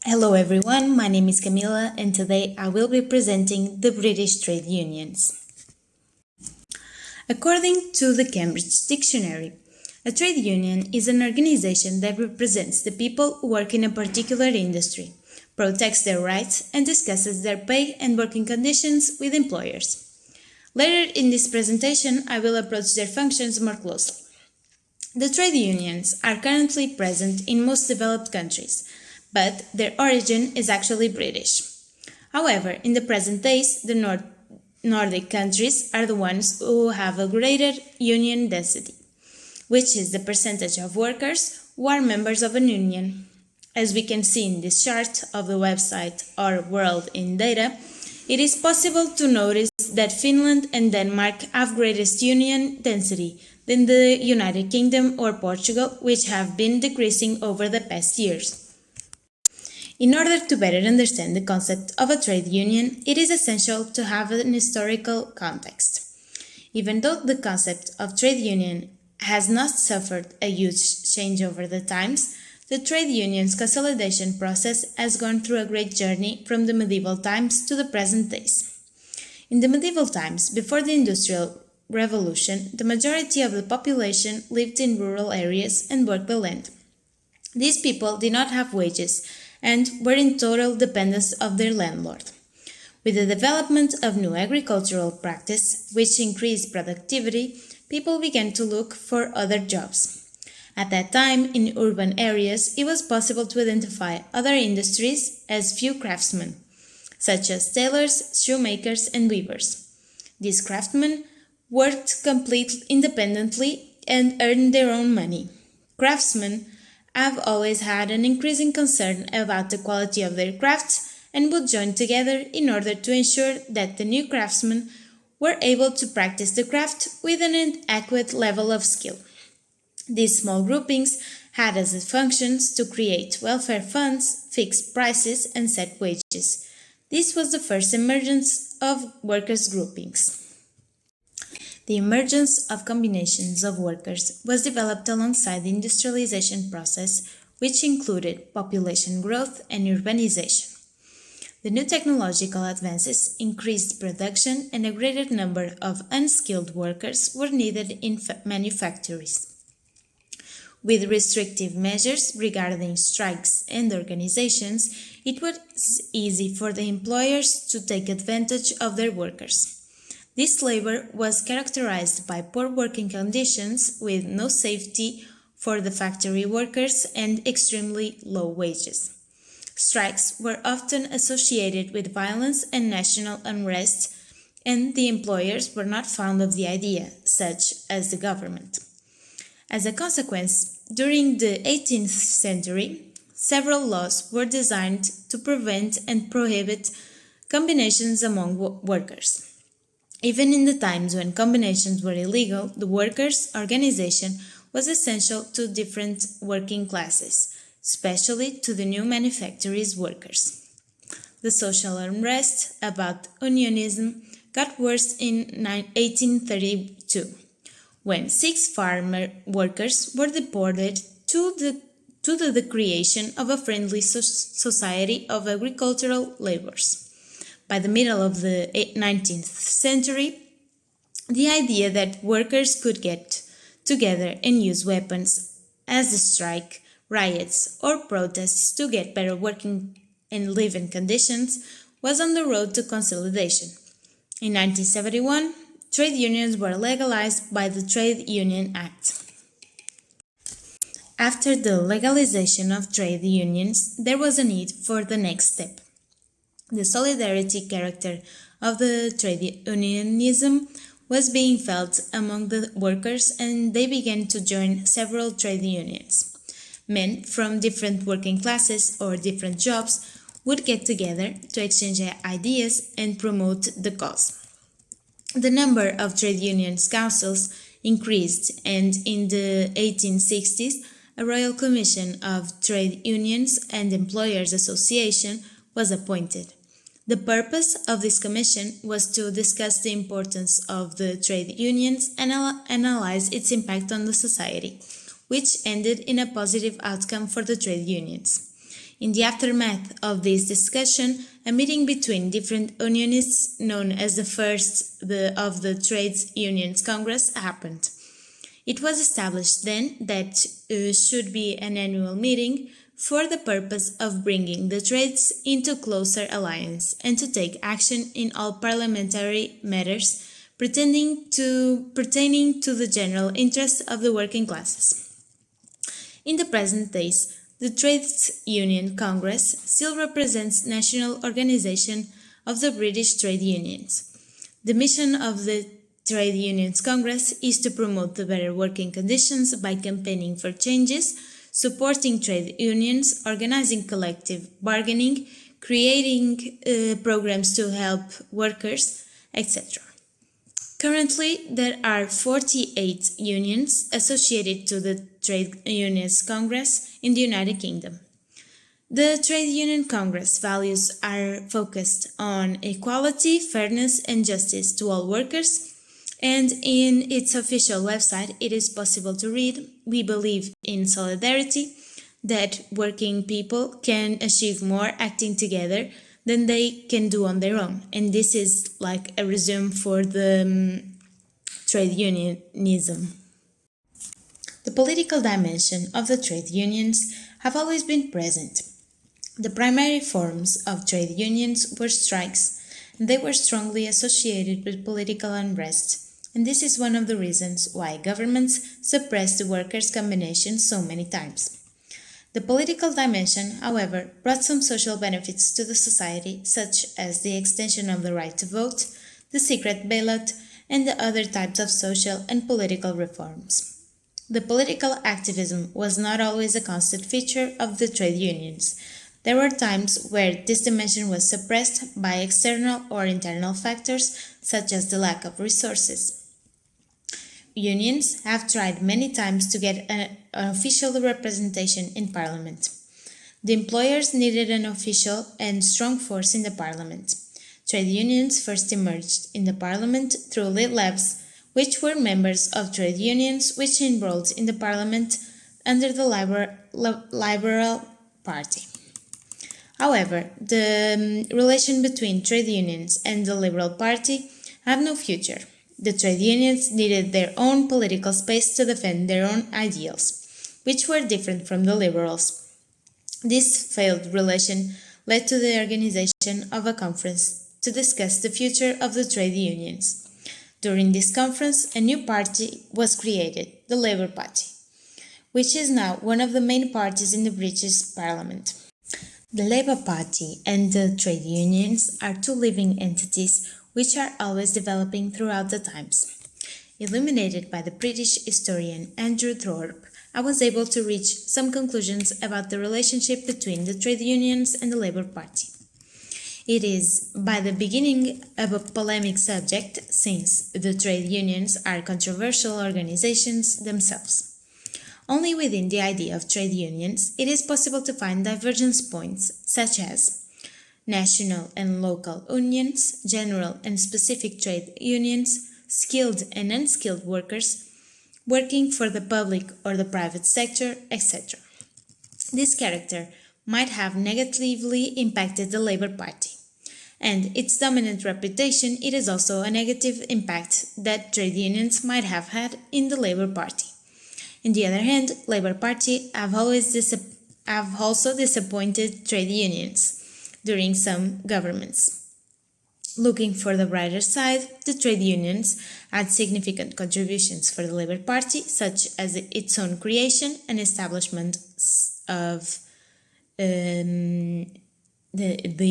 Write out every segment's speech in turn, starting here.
Hello everyone, my name is Camila and today I will be presenting the British trade unions. According to the Cambridge Dictionary, a trade union is an organization that represents the people who work in a particular industry, protects their rights, and discusses their pay and working conditions with employers. Later in this presentation, I will approach their functions more closely. The trade unions are currently present in most developed countries, but their origin is actually British. However, in the present days, the Nordic countries are the ones who have a greater union density, which is the percentage of workers who are members of an union. As we can see in this chart of the website Our World in Data, it is possible to notice that Finland and Denmark have greatest union density than the United Kingdom or Portugal, which have been decreasing over the past years. In order to better understand the concept of a trade union, it is essential to have an historical context. Even though the concept of trade union has not suffered a huge change over the times, the trade union's consolidation process has gone through a great journey from the medieval times to the present days. In the medieval times, before the Industrial Revolution, the majority of the population lived in rural areas and worked the land. These people did not have wages and were in total dependence of their landlord. With the development of new agricultural practice, which increased productivity, people began to look for other jobs. At that time, in urban areas, it was possible to identify other industries as few craftsmen, such as tailors, shoemakers, and weavers. These craftsmen worked completely independently and earned their own money. Craftsmen have always had an increasing concern about the quality of their crafts and would join together in order to ensure that the new craftsmen were able to practice the craft with an adequate level of skill. These small groupings had as functions to create welfare funds, fix prices, and set wages. This was the first emergence of workers' groupings. The emergence of combinations of workers was developed alongside the industrialization process, which included population growth and urbanization. The new technological advances increased production and a greater number of unskilled workers were needed in manufactories. With restrictive measures regarding strikes and organizations, it was easy for the employers to take advantage of their workers. This labor was characterized by poor working conditions with no safety for the factory workers and extremely low wages. Strikes were often associated with violence and national unrest, and the employers were not fond of the idea, such as the government. As a consequence, during the 18th century, several laws were designed to prevent and prohibit combinations among workers. Even in the times when combinations were illegal, the workers' organization was essential to different working classes, especially to the new manufactories workers. The social unrest about unionism got worse in 1832, when 6 farmer workers were deported to the creation of a friendly society of agricultural laborers. By the middle of the 19th century, the idea that workers could get together and use weapons as a strike, riots, or protests to get better working and living conditions was on the road to consolidation. In 1971, trade unions were legalized by the Trade Union Act. After the legalization of trade unions, there was a need for the next step. The solidarity character of the trade unionism was being felt among the workers, and they began to join several trade unions. Men from different working classes or different jobs would get together to exchange ideas and promote the cause. The number of trade unions councils increased, and in the 1860s, a Royal Commission of Trade Unions and Employers Association was appointed. The purpose of this commission was to discuss the importance of the trade unions and analyze its impact on the society, which ended in a positive outcome for the trade unions. In the aftermath of this discussion, a meeting between different unionists, known as the first of the Trade Unions Congress, happened. It was established then that should be an annual meeting for the purpose of bringing the trades into closer alliance and to take action in all parliamentary matters pertaining to the general interests of the working classes. In the present days, the Trades Union Congress still represents national organization of the British trade unions. The mission of the Trade Unions Congress is to promote the better working conditions by campaigning for changes, supporting trade unions, organizing collective bargaining, creating programs to help workers, etc. Currently, there are 48 unions associated to the Trade Unions Congress in the United Kingdom. The Trade Union Congress values are focused on equality, fairness, and justice to all workers. And in its official website, it is possible to read, "We believe in solidarity, that working people can achieve more acting together than they can do on their own." And this is like a resume for the trade unionism. The political dimension of the trade unions have always been present. The primary forms of trade unions were strikes, and they were strongly associated with political unrest. And this is one of the reasons why governments suppressed the workers' combination so many times. The political dimension, however, brought some social benefits to the society, such as the extension of the right to vote, the secret ballot, and the other types of social and political reforms. The political activism was not always a constant feature of the trade unions. There were times where this dimension was suppressed by external or internal factors, such as the lack of resources. Unions have tried many times to get an official representation in Parliament. The employers needed an official and strong force in the Parliament. Trade unions first emerged in the Parliament through lit labs, which were members of trade unions which enrolled in the Parliament under the Liberal Party. However, the relation between trade unions and the Liberal Party have no future. The trade unions needed their own political space to defend their own ideals, which were different from the liberals. This failed relation led to the organization of a conference to discuss the future of the trade unions. During this conference, a new party was created, the Labour Party, which is now one of the main parties in the British Parliament. The Labour Party and the trade unions are two living entities which are always developing throughout the times. Illuminated by the British historian Andrew Thorpe, I was able to reach some conclusions about the relationship between the trade unions and the Labour Party. It is, by the beginning, of a polemic subject, since the trade unions are controversial organizations themselves. Only within the idea of trade unions, it is possible to find divergence points, such as national and local unions, general and specific trade unions, skilled and unskilled workers, working for the public or the private sector, etc. This character might have negatively impacted the Labour Party, and its dominant reputation it is also a negative impact that trade unions might have had in the Labour Party. On the other hand, Labour Party have also disappointed trade unions during some governments. Looking for the brighter side, the trade unions had significant contributions for the Labour Party, such as its own creation and establishment of the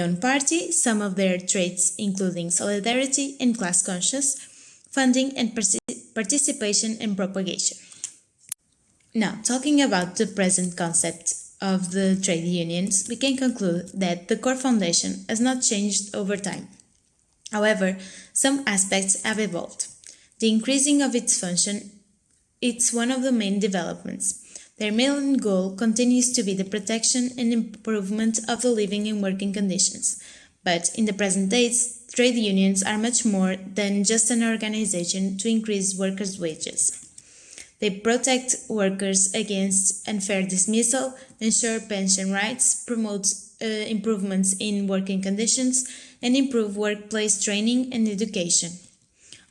own party, some of their traits including solidarity and class conscious, funding and participation and propagation. Now, talking about the present concept of the trade unions, we can conclude that the core foundation has not changed over time. However, some aspects have evolved. The increasing of its function is one of the main developments. Their main goal continues to be the protection and improvement of the living and working conditions. But in the present days, trade unions are much more than just an organization to increase workers' wages. They protect workers against unfair dismissal, ensure pension rights, promote improvements in working conditions, and improve workplace training and education.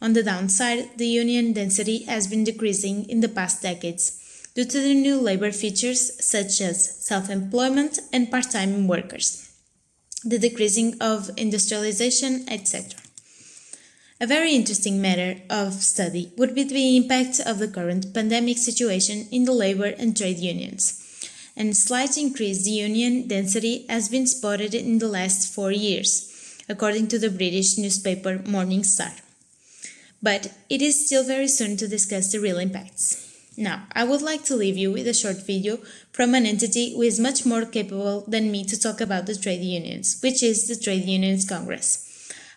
On the downside, the union density has been decreasing in the past decades due to the new labor features such as self-employment and part-time workers, the decreasing of industrialization, etc. A very interesting matter of study would be the impact of the current pandemic situation in the labor and trade unions. A slight increase in union density has been spotted in the last 4 years, according to the British newspaper Morning Star. But it is still very soon to discuss the real impacts. Now, I would like to leave you with a short video from an entity who is much more capable than me to talk about the trade unions, which is the Trade Unions Congress.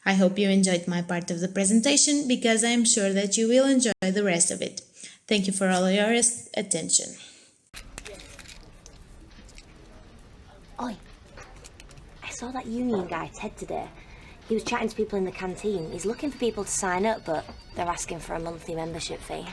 I hope you enjoyed my part of the presentation because I am sure that you will enjoy the rest of it. Thank you for all your attention. Oi, I saw that union guy, Ted, today. He was chatting to people in the canteen. He's looking for people to sign up, but they're asking for a monthly membership fee.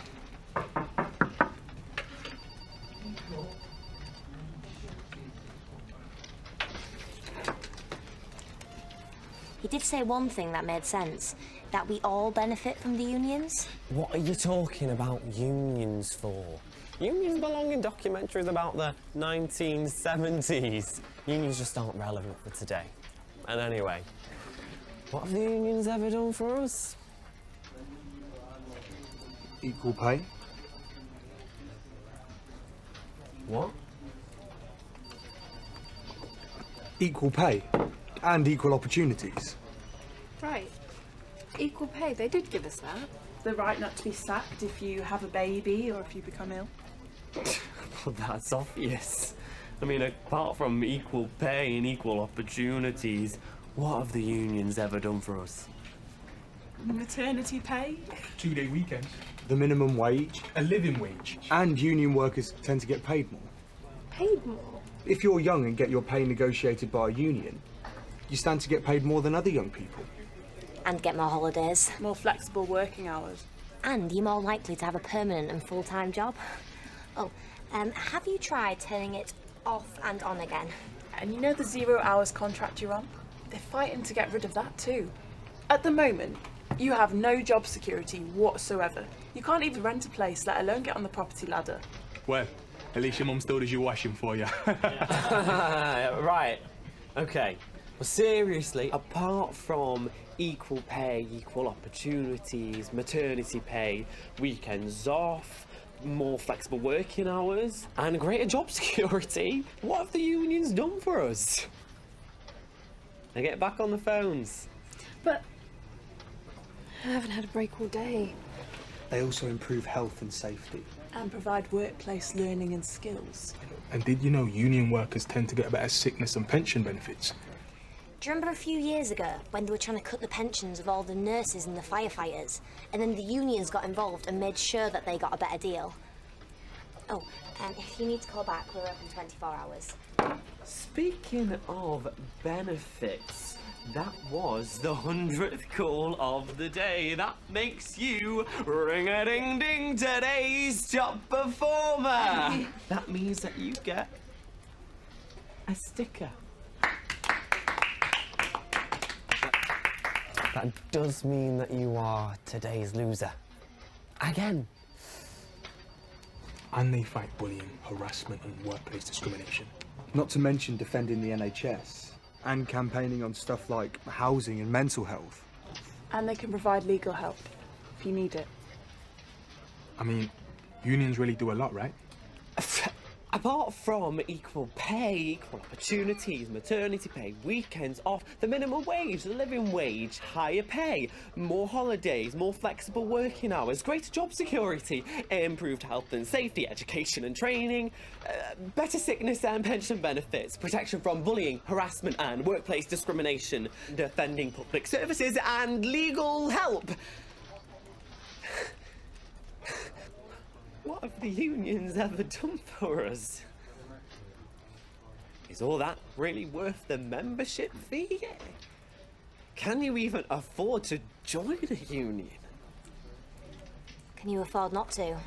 He did say one thing that made sense, that we all benefit from the unions. What are you talking about unions for? Unions belong in documentaries about the 1970s. Unions just aren't relevant for today. And anyway, what have the unions ever done for us? Equal pay. What? Equal pay and equal opportunities. Right. Equal pay, they did give us that. The right not to be sacked if you have a baby or if you become ill. Well, that's obvious. I mean, apart from equal pay and equal opportunities, what have the unions ever done for us? Maternity pay? 2-day weekends, The minimum wage a living wage. and union workers tend to get paid more. Paid more? If you're young and get your pay negotiated by a union, you stand to get paid more than other young people. And get more holidays. More flexible working hours. And you're more likely to have a permanent and full-time job. Oh, have you tried turning it off and on again? And you know the 0 hours contract you're on? They're fighting to get rid of that too. At the moment, you have no job security whatsoever. You can't even rent a place, let alone get on the property ladder. Well, at least your mum still does your washing for you. Right. Okay. Well, seriously, apart from equal pay, equal opportunities, maternity pay, weekends off, more flexible working hours, and greater job security, what have the unions done for us? Now get back on the phones. But I haven't had a break all day. They also improve health and safety. And provide workplace learning and skills. And did you know union workers tend to get better sickness and pension benefits? Do you remember a few years ago when they were trying to cut the pensions of all the nurses and the firefighters, and then the unions got involved and made sure that they got a better deal? Oh, if you need to call back, we're open 24 hours. Speaking of benefits, that was the 100th call of the day. That makes you ring-a-ding-ding, today's top performer. That means that you get a sticker. That does mean that you are today's loser. Again. And they fight bullying, harassment and workplace discrimination. Not to mention defending the NHS and campaigning on stuff like housing and mental health. And they can provide legal help if you need it. I mean, unions really do a lot, right? Apart from equal pay, equal opportunities, maternity pay, weekends off, the minimum wage, the living wage, higher pay, more holidays, more flexible working hours, greater job security, improved health and safety, education and training, better sickness and pension benefits, protection from bullying, harassment and workplace discrimination, defending public services and legal help. What have the unions ever done for us? Is all that really worth the membership fee? Can you even afford to join a union? Can you afford not to?